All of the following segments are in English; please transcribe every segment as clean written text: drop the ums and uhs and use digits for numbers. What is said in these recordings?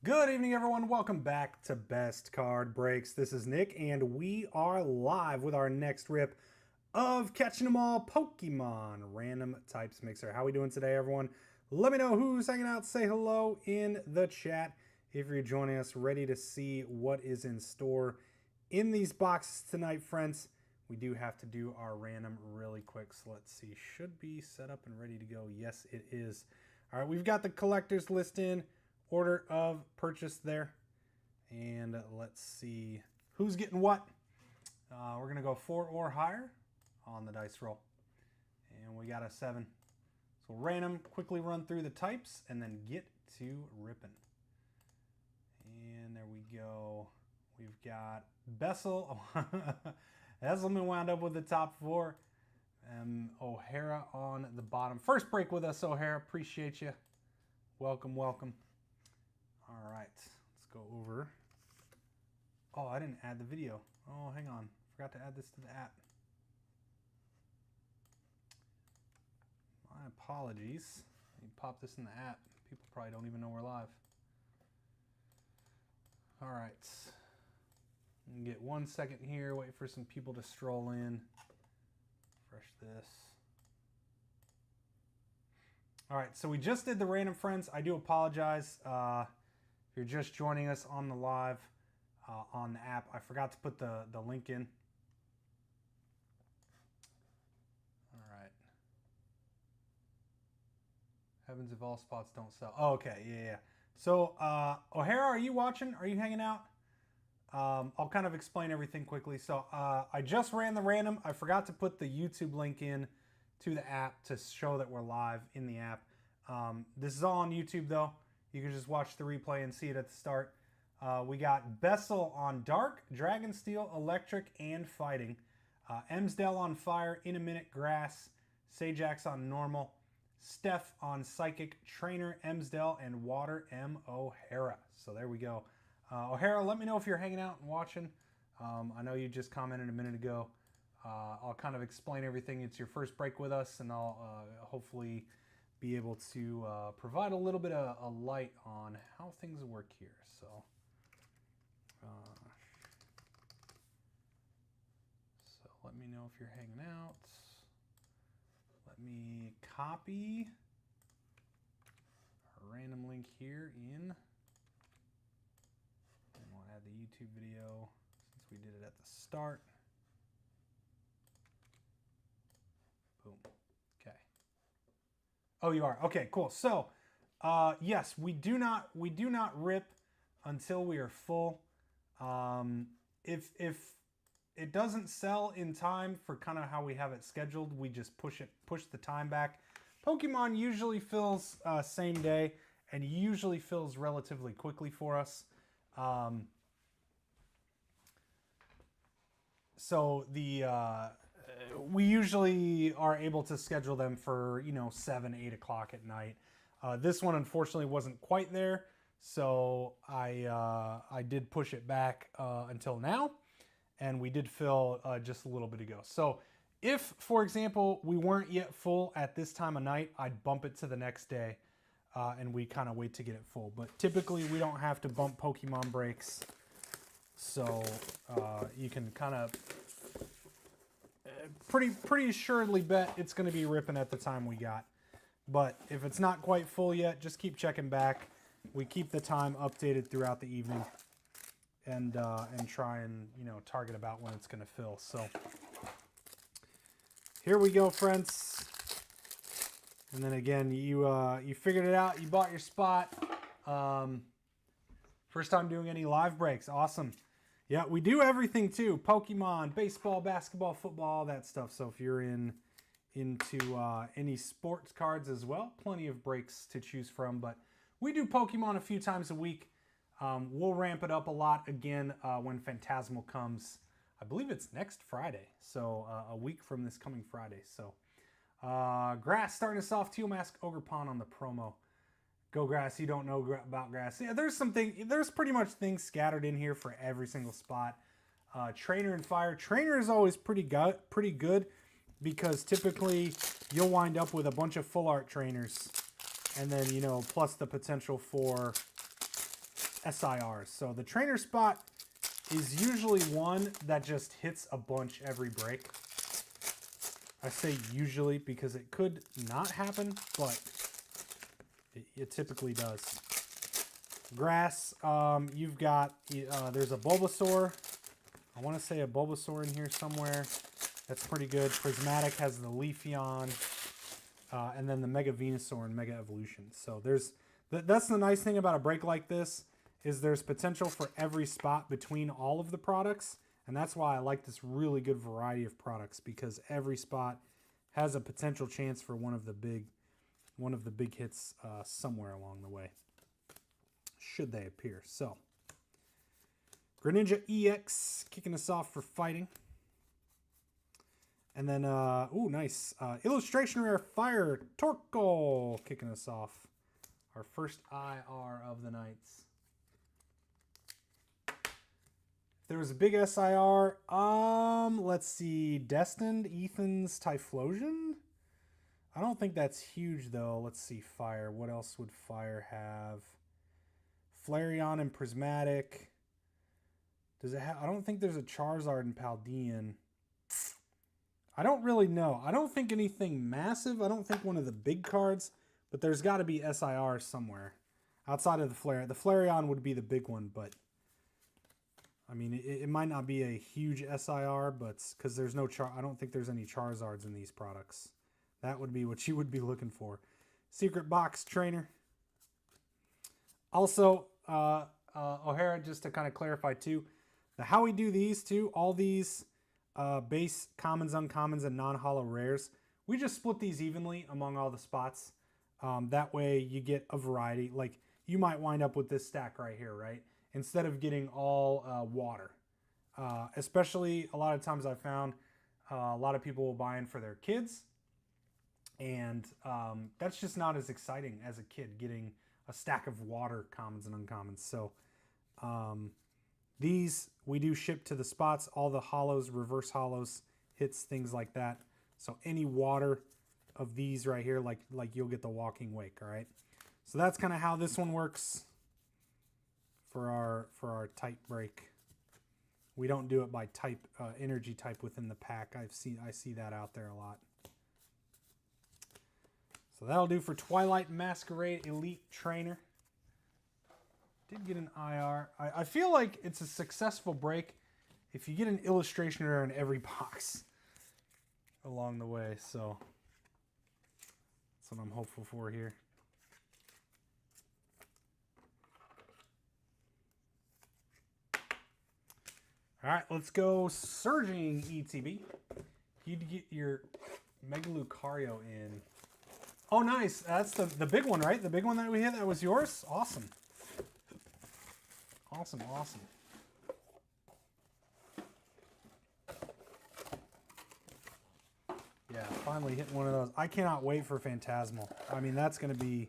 Good evening, everyone. Welcome back to Best Card Breaks. This is Nick, and we are live with our next rip of Catching 'em All Pokemon Random Types Mixer. How we doing today, everyone? Let me know who's hanging out. Say hello in the chat if you're joining us, ready to see what is in store in these boxes tonight, friends. We do have to do our random really quick, so let's see. Should be set up and ready to go. Yes, it is. All right, we've got the collector's list in. Order of purchase there, and let's see who's getting what. We're gonna go 4 or higher on the dice roll, and we got a 7. So random, quickly run through the types and then get to ripping. And there we go. We've got Bessel. Esselman wound up with the top 4. O'Hara on the bottom. First break with us, O'Hara. Appreciate you. Welcome, welcome. All right, let's go over. Oh, I didn't add the video. Oh, hang on. Forgot to add this to the app. My apologies. Let me pop this in the app. People probably don't even know we're live. All right. Get 1 second here. Wait for some people to stroll in. Refresh this. All right, so we just did the random, friends. I do apologize. If you're just joining us on the live on the app, I forgot to put the link in. All right. Heavens if all spots don't sell. Oh, okay, yeah. So, O'Hara, are you watching? Are you hanging out? I'll kind of explain everything quickly. So, I just ran the random. I forgot to put the YouTube link in to the app to show that we're live in the app. This is all on YouTube, though. You can just watch the replay and see it at the start. We got Bessel on Dark, Dragon Steel, Electric, and Fighting. Emsdale on Fire, In a Minute, Grass. Sajax on Normal. Steph on Psychic, Trainer, Emsdale, and Water, M. O'Hara. So there we go. O'Hara, let me know if you're hanging out and watching. I know you just commented a minute ago. I'll kind of explain everything. It's your first break with us, and I'll hopefully be able to provide a little bit of a light on how things work here. So, so let me know if you're hanging out. Let me copy our random link here in. And we'll add the YouTube video since we did it at the start. Boom. Okay. Oh, you are. Okay, cool. So, yes, we do not rip until we are full. If it doesn't sell in time for kind of how we have it scheduled, we just push the time back. Pokemon usually fills same day and usually fills relatively quickly for us. So we usually are able to schedule them for 7, 8 o'clock at night. This one unfortunately wasn't quite there, so I did push it back until now, and we did fill just a little bit ago. So if, for example, we weren't yet full at this time of night, I'd bump it to the next day, and we kind of wait to get it full. But typically we don't have to bump Pokemon breaks, so you can kind of pretty assuredly bet it's going to be ripping at the time we got. But if it's not quite full yet, just keep checking back. We keep the time updated throughout the evening, and try and target about when it's going to fill. So here we go, friends. And then again, you figured it out. You bought your spot. First time doing any live breaks. Awesome. Yeah, we do everything too. Pokemon, baseball, basketball, football, all that stuff. So if you're into any sports cards as well, plenty of breaks to choose from. But we do Pokemon a few times a week. We'll ramp it up a lot again when Phantasmal comes. I believe it's next Friday. So a week from this coming Friday. So Grass starting us off. Teal Mask, Ogerpon on the promo. Go Grass, you don't know about Grass. Yeah, there's pretty much things scattered in here for every single spot. Trainer and Fire. Trainer is always pretty good because typically you'll wind up with a bunch of full art trainers, and then plus the potential for SIRs. So the trainer spot is usually one that just hits a bunch every break. I say usually because it could not happen, but it typically does. Grass, you've got, there's a Bulbasaur. I want to say a Bulbasaur in here somewhere. That's pretty good. Prismatic has the Leafeon, and then the Mega Venusaur and Mega Evolution. So that's the nice thing about a break like this, is there's potential for every spot between all of the products. And that's why I like this really good variety of products, because every spot has a potential chance for one of the big hits somewhere along the way, should they appear. So Greninja EX kicking us off for fighting. And then, ooh, nice. Illustration Rare Fire Torkoal kicking us off. Our first IR of the nights. There was a big SIR. Let's see. Destined, Ethan's Typhlosion. I don't think that's huge, though. Let's see. Fire. What else would Fire have? Flareon and Prismatic. Does it have... I don't think there's a Charizard and Paldean. I don't really know. I don't think anything massive. I don't think one of the big cards. But there's got to be SIR somewhere. Outside of the Flare. The Flareon would be the big one, but... I mean, it might not be a huge SIR, but because there's no I don't think there's any Charizards in these products. That would be what you would be looking for. Secret Box Trainer. Also, O'Hara, just to kind of clarify too, how we do these too, all these base commons, uncommons, and non-holo rares, we just split these evenly among all the spots. That way you get a variety. Like you might wind up with this stack right here, right? Instead of getting all water. Especially a lot of times I've found a lot of people will buy in for their kids. And that's just not as exciting as a kid getting a stack of water commons and uncommons. So these we do ship to the spots, all the holos, reverse holos, hits, things like that. So any water of these right here, like you'll get the Walking Wake, all right? So that's kind of how this one works. For our type break, we don't do it by type, energy type within the pack. I see that out there a lot. So that'll do for Twilight Masquerade Elite Trainer. Did get an IR. I feel like it's a successful break if you get an illustration rare in every box along the way. So that's what I'm hopeful for here. All right, let's go Surging ETB. You'd get your Mega Lucario in. Oh, nice. That's the big one, right? The big one that we hit, that was yours? Awesome. Awesome, awesome. Yeah, finally hitting one of those. I cannot wait for Phantasmal. I mean, that's going to be...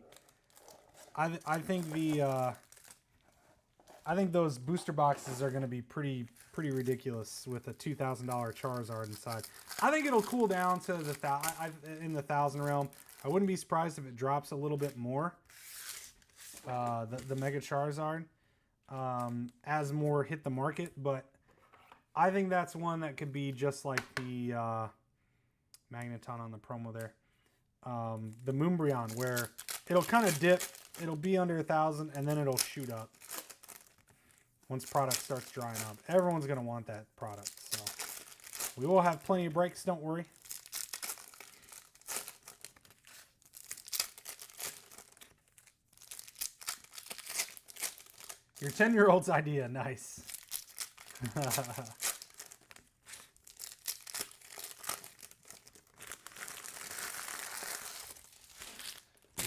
I think those booster boxes are going to be pretty ridiculous with a $2,000 Charizard inside. I think it'll cool down to the in the 1,000 realm. I wouldn't be surprised if it drops a little bit more. The Mega Charizard as more hit the market, but I think that's one that could be just like the Magneton on the promo there. The Moonbreon, where it'll kind of dip. It'll be under 1,000 and then it'll shoot up. Once product starts drying up. Everyone's going to want that product. So we will have plenty of breaks, don't worry. Your 10-year-old's idea, nice.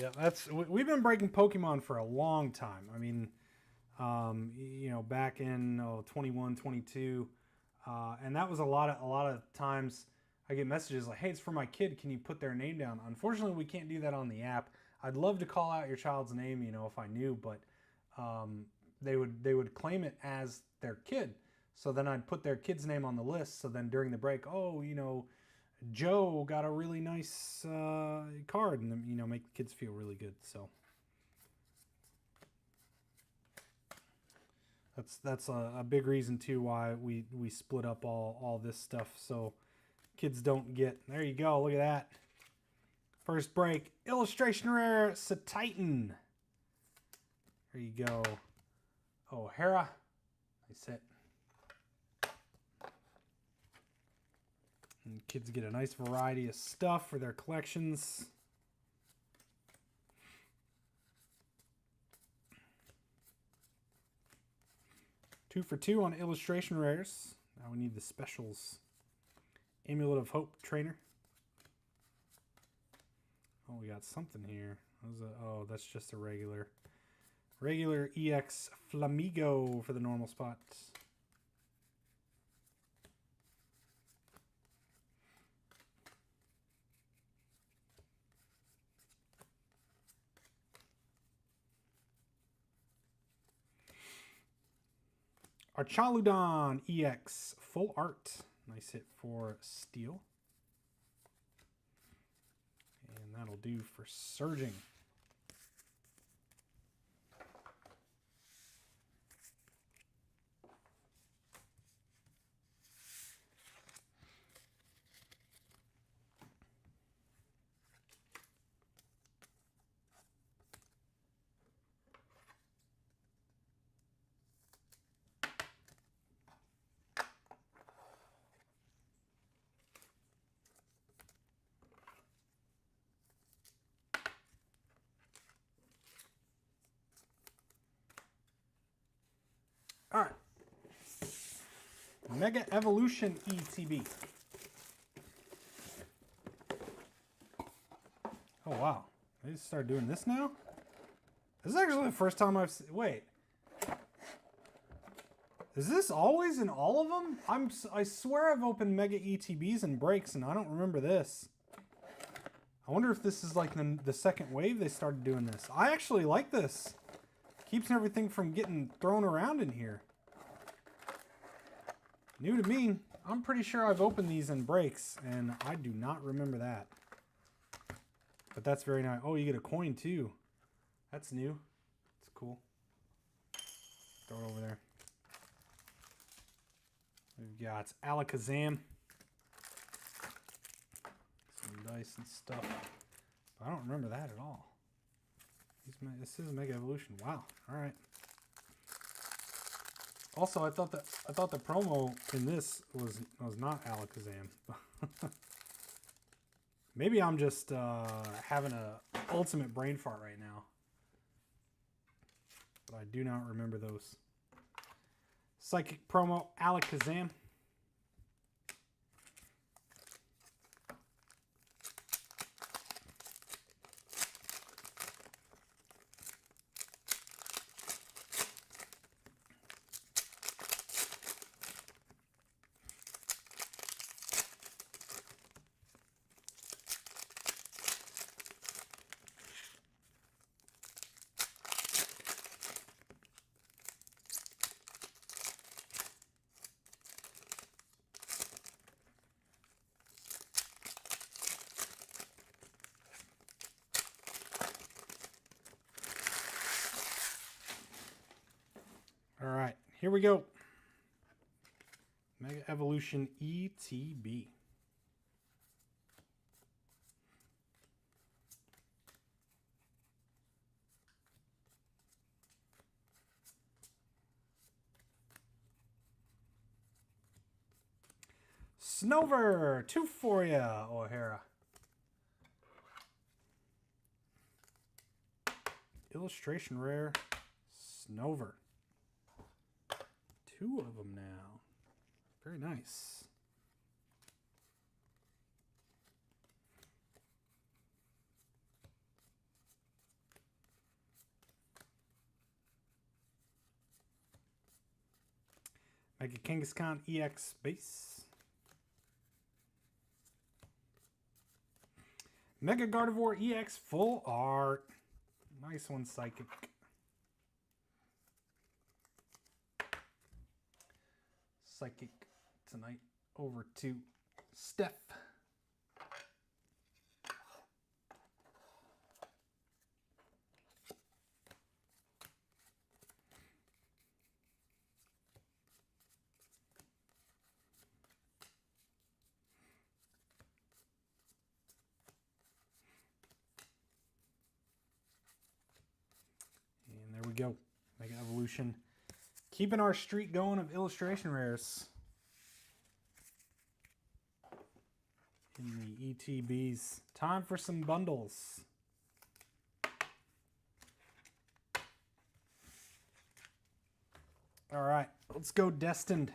Yeah, we've been breaking Pokemon for a long time. I mean, you know, back in 21, 22, and that was a lot of times I get messages like, hey, it's for my kid, can you put their name down? Unfortunately, we can't do that on the app. I'd love to call out your child's name, you know, if I knew, but they would claim it as their kid. So then I'd put their kid's name on the list. So then during the break, oh, you know, Joe got a really nice card, and then, you know, make the kids feel really good. So That's a big reason too why we split up all this stuff so kids don't get. There you go. Look at that. First break, illustration rare Satitan. There you go. O'Hara. Nice hit. And kids get a nice variety of stuff for their collections. Two for two on illustration rares. Now we need the specials. Amulet of Hope trainer. Oh, we got something here. Oh, that's just a regular EX Flamigo for the normal spot. Archaludon EX Full Art. Nice hit for Steel. And that'll do for Surging. All right. Mega Evolution ETB. Oh, wow. They just started doing this now? This is actually the first time I've seen... Wait. Is this always in all of them? I swear I've opened Mega ETBs and breaks, and I don't remember this. I wonder if this is like the second wave they started doing this. I actually like this. Keeps everything from getting thrown around in here. New to me. I'm pretty sure I've opened these in breaks, and I do not remember that. But that's very nice. Oh, you get a coin too. That's new. It's cool. Throw it over there. We've got Alakazam. Some dice and stuff. But I don't remember that at all. This is Mega Evolution. Wow. All right. Also, I thought the promo in this was not Alakazam. Maybe I'm just having a ultimate brain fart right now. But I do not remember those. Psychic promo Alakazam. All right, here we go. Mega Evolution ETB. Snover, two for ya, O'Hara. Illustration rare, Snover. Two of them now. Very nice. Mega Kangaskhan EX base. Mega Gardevoir EX full art. Nice one, Psychic. Psychic tonight over to Steph. we go. Mega Evolution. Keeping our streak going of illustration rares. In the ETBs. Time for some bundles. All right, let's go Destined.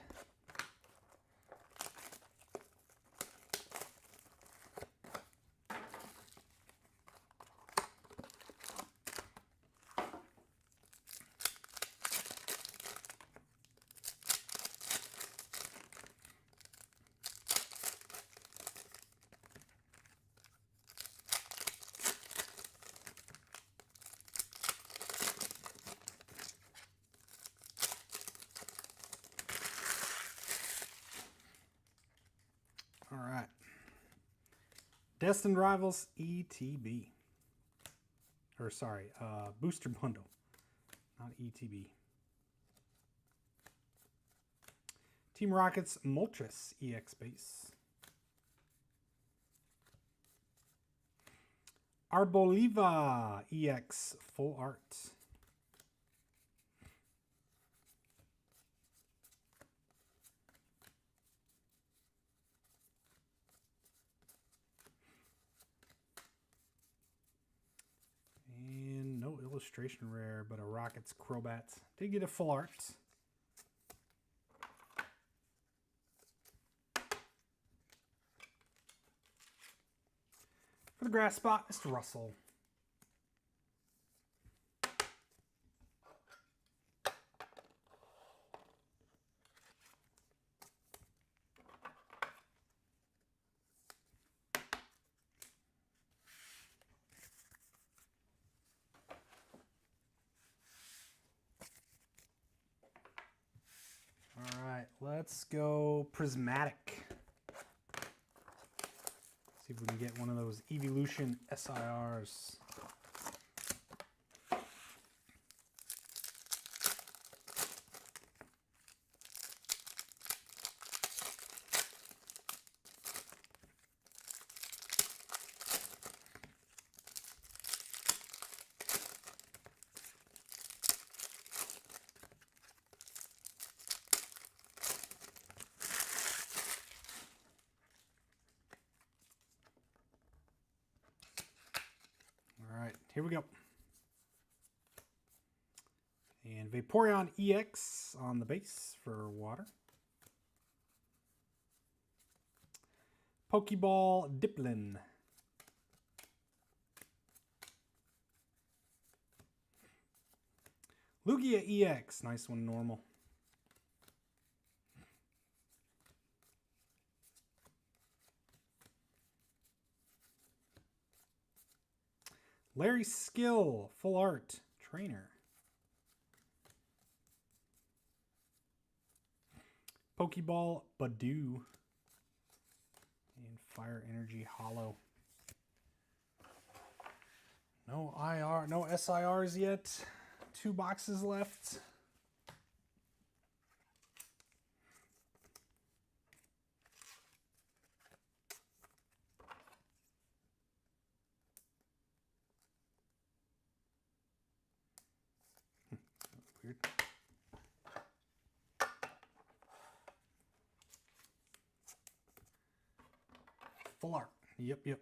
All right. Destined Rivals ETB. Or sorry, Booster Bundle, not ETB. Team Rockets Moltres EX Base. Arboliva EX Full Art. And no illustration rare, but a Rockets Crobat. Did get a full art. For the grass spot, Mr. Russell. All right, let's go Prismatic. See if we can get one of those Evolution SIRs. Here we go. And Vaporeon EX on the base for water. Pokeball Diplin. Lugia EX, nice one, normal. Larry Skill, full art, trainer. Pokeball Badoo. And Fire Energy Hollow. No IR, no SIRs yet. 2 boxes left. Weird. Full art. Yep.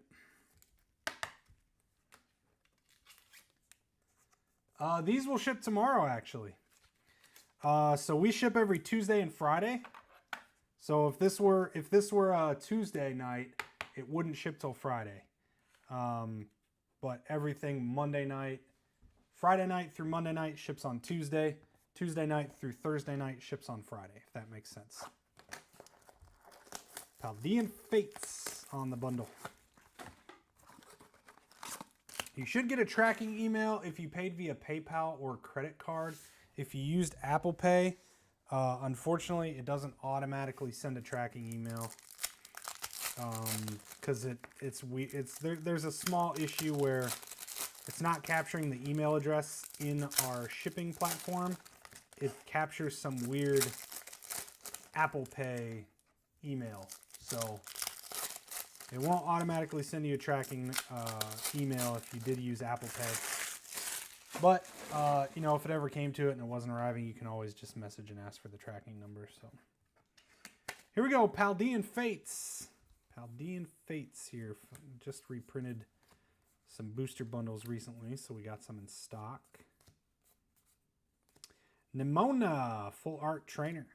These will ship tomorrow, actually. So we ship every Tuesday and Friday. So if this were a Tuesday night, it wouldn't ship till Friday. But everything Monday night, Friday night through Monday night ships on Tuesday. Tuesday night through Thursday night ships on Friday, if that makes sense. Paldean Fates on the bundle. You should get a tracking email if you paid via PayPal or credit card. If you used Apple Pay, unfortunately, it doesn't automatically send a tracking email because there's a small issue where it's not capturing the email address in our shipping platform. It captures some weird Apple Pay email, so it won't automatically send you a tracking email if you did use Apple Pay. But, you know, if it ever came to it and it wasn't arriving, you can always just message and ask for the tracking number. So here we go. Paldean Fates. Paldean Fates here. Just reprinted some booster bundles recently, so we got some in stock. Nimona, full art trainer.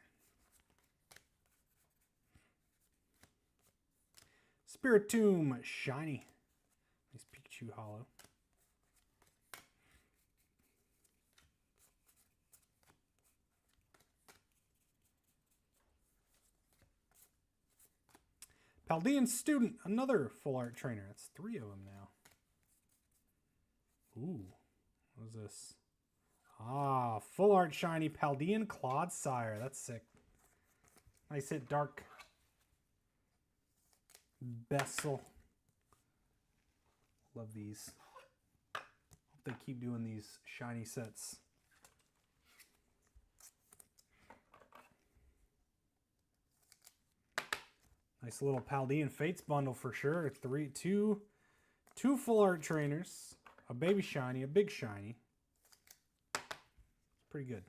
Spiritomb, shiny. Nice Pikachu holo. Paldean Student, another full art trainer. That's 3 of them now. Ooh, what is this? Ah, full art shiny Paldean Clodsire. That's sick. Nice hit, Dark Bessel. Love these. Hope they keep doing these shiny sets. Nice little Paldean Fates bundle for sure. Two full art trainers, a baby shiny, a big shiny. It's pretty good.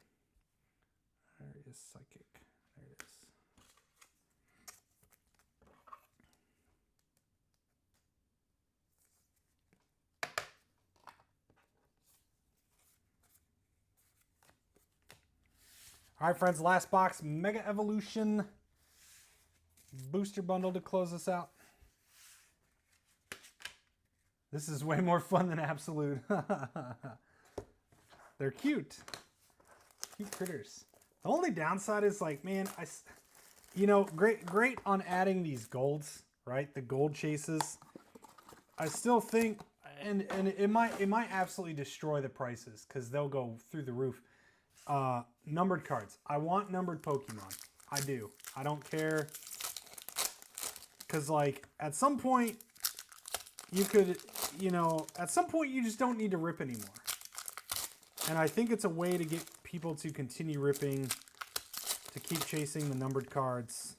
There is Psychic. There it is. All right, friends, last box, Mega Evolution booster bundle to close us out. This is way more fun than Absolute. They're cute. Cute critters. The only downside is like, man, you know, great on adding these golds, right? The gold chases. I still think, and it might absolutely destroy the prices because they'll go through the roof. Numbered cards. I want numbered Pokemon. I do. I don't care. Because, like, at some point, you could, you know, at some point you just don't need to rip anymore. And I think it's a way to get people to continue ripping, to keep chasing the numbered cards.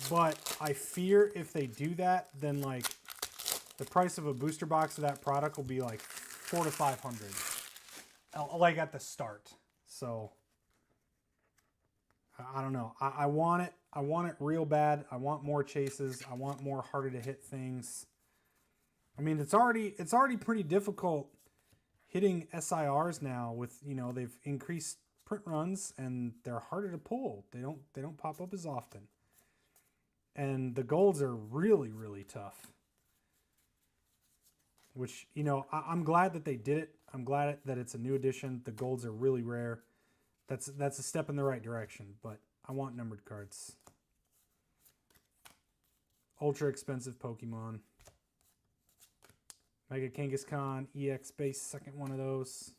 But I fear if they do that, then, like, the price of a booster box of that product will be, like, $400 to $500. Like, at the start. So, I don't know. I want it. I want it real bad. I want more chases. I want more harder to hit things. I mean, it's already pretty difficult hitting SIRs now with, you know, they've increased print runs and they're harder to pull. They don't pop up as often. And the golds are really, really tough. Which, you know, I'm glad that they did it. I'm glad that it's a new edition. The golds are really rare. That's a step in the right direction, but I want numbered cards. Ultra expensive Pokemon. Mega Kangaskhan EX base, second one of those.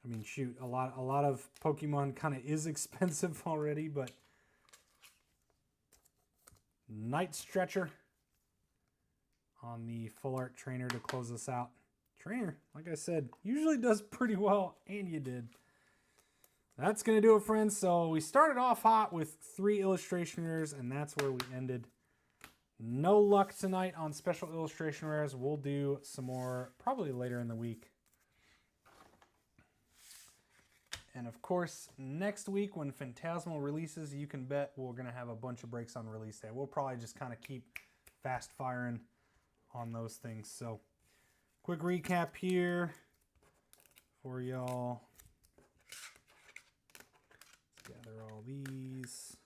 I mean, shoot, a lot of Pokemon kind of is expensive already, but Night Stretcher on the full art trainer to close us out. Trainer, like I said, usually does pretty well, and you did. That's going to do it, friends. So we started off hot with 3 illustration rares, and that's where we ended. No luck tonight on special illustration rares. We'll do some more probably later in the week. And of course, next week when Phantasmal releases, you can bet we're going to have a bunch of breaks on release day. We'll probably just kind of keep fast firing on those things. So quick recap here for y'all. Gather all these.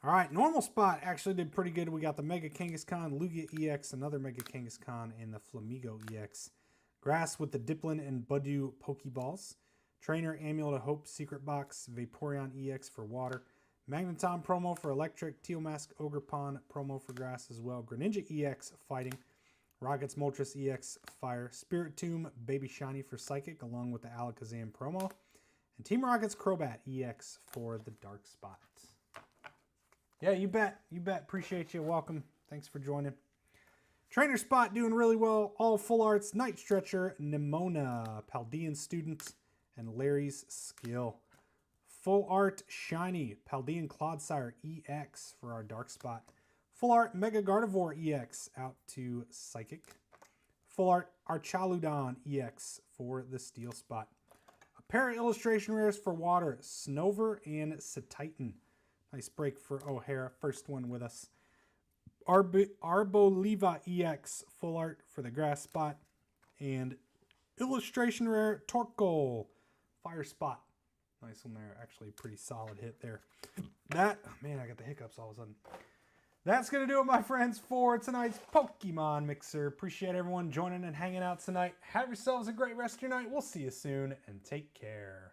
All right, normal spot actually did pretty good. We got the Mega Kangaskhan, Lugia EX, another Mega Kangaskhan, and the Flamigo EX. Grass with the Dipplin and Budew Pokeballs. Trainer, Amulet of Hope, Secret Box, Vaporeon EX for water. Magneton promo for electric, Tealmask Ogerpon promo for grass as well. Greninja EX fighting. Rockets Moltres EX fire. Spiritomb Baby Shiny for psychic along with the Alakazam promo. And Team Rocket's Crobat EX for the Dark Spot. Yeah, you bet. You bet. Appreciate you. Welcome. Thanks for joining. Trainer spot doing really well. All full arts. Night Stretcher, Nimona, Paldean Student, and Larry's Skill. Full art shiny Paldean Clodsire EX for our Dark Spot. Full art Mega Gardevoir EX out to Psychic. Full art Archaludon EX for the steel spot. Apparent illustration rares for water, Snover and Cetitan. Nice break for O'Hara, first one with us. Arboliva EX, full art for the grass spot. And illustration rare Torkoal, fire spot. Nice one there, actually a pretty solid hit there. That, man, I got the hiccups all of a sudden. That's going to do it, my friends, for tonight's Pokemon Mixer. Appreciate everyone joining and hanging out tonight. Have yourselves a great rest of your night. We'll see you soon, and take care.